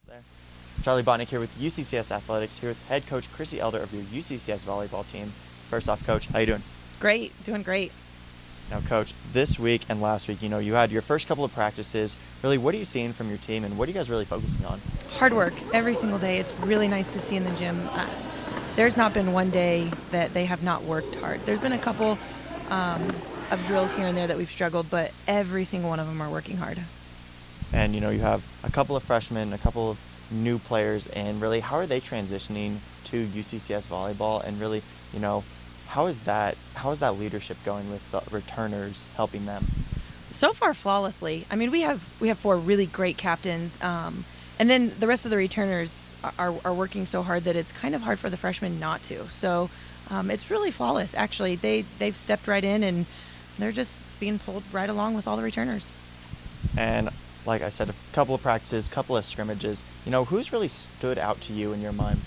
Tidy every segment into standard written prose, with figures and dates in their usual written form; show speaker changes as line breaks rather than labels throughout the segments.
There. Charlie Botnick here with UCCS Athletics, here with head coach Chrissy Elder of your UCCS volleyball team. First off, coach, how you doing?
Great, doing great.
Now, coach, this week and last week, you had your first couple of practices. Really, what are you seeing from your team, and what are you guys really focusing on?
Hard work every single day. It's really nice to see in the gym. There's not been one day that they have not worked hard. There's been a couple of drills here and there that we've struggled, but every single one of them are working hard.
And you have a couple of freshmen, a couple of new players, and really, how are they transitioning to UCCS volleyball? And really, how is that leadership going with the returners, helping them?
So far, flawlessly. I mean, we have 4 really great captains, and then the rest of the returners are working so hard that it's kind of hard for the freshmen not to. So it's really flawless. Actually, they've stepped right in, and they're just being pulled right along with all the returners.
And like I said, a couple of practices, couple of scrimmages. Who's really stood out to you in your mind?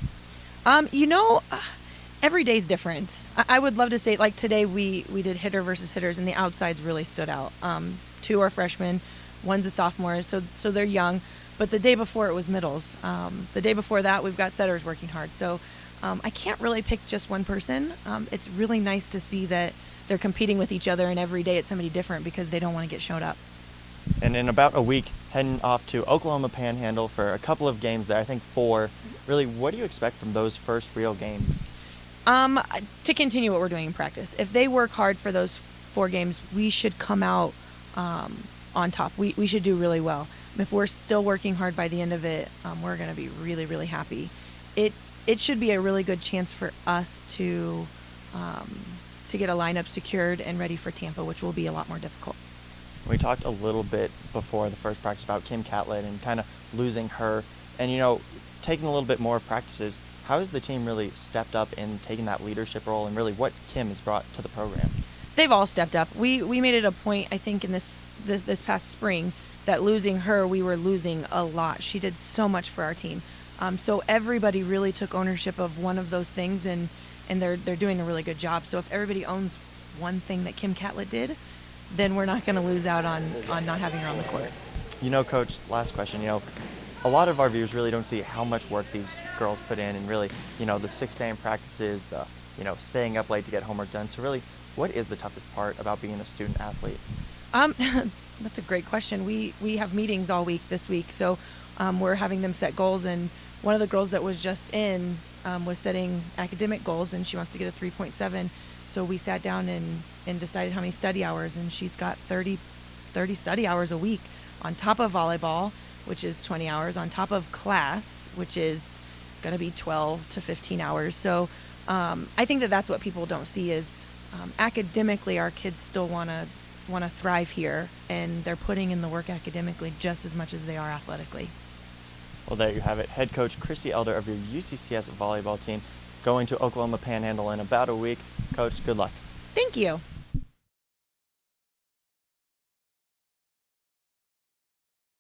Every day's different. I would love to say, like today we did hitter versus hitters, and the outsides really stood out. 2 are freshmen, 1's a sophomore, so they're young. But the day before it was middles. The day before that we've got setters working hard. So I can't really pick just one person. It's really nice to see that they're competing with each other, and every day it's somebody different because they don't want to get showed up.
And in about a week, heading off to Oklahoma Panhandle for a couple of games there, I think 4. Really, what do you expect from those first real games?
To continue what we're doing in practice. If they work hard for those 4 games, we should come out on top. We should do really well. If we're still working hard by the end of it, we're going to be really, really happy. It should be a really good chance for us to get a lineup secured and ready for Tampa, which will be a lot more difficult.
We talked a little bit before the first practice about Kim Catlett and kind of losing her, and taking a little bit more practices. How has the team really stepped up in taking that leadership role, and really what Kim has brought to the program?
They've all stepped up. We made it a point, I think, in this past spring, that losing her, we were losing a lot. She did so much for our team. So everybody really took ownership of one of those things, and they're doing a really good job. So if everybody owns one thing that Kim Catlett did, then we're not going to lose out on not having her on the court.
Coach, last question. A lot of our viewers really don't see how much work these girls put in, and really, the 6 a.m. practices, the, staying up late to get homework done. So really, what is the toughest part about being a student athlete?
That's a great question. We have meetings all week this week, so we're having them set goals, and one of the girls that was just in was setting academic goals, and she wants to get a 3.7. So we sat down and decided how many study hours, and she's got 30 study hours a week on top of volleyball, which is 20 hours, on top of class, which is going to be 12 to 15 hours. So I think that's what people don't see is academically our kids still want to thrive here, and they're putting in the work academically just as much as they are athletically.
Well, there you have it. Head coach Chrissy Elder of your UCCS volleyball team going to Oklahoma Panhandle in about a week. Coach, good luck.
Thank you.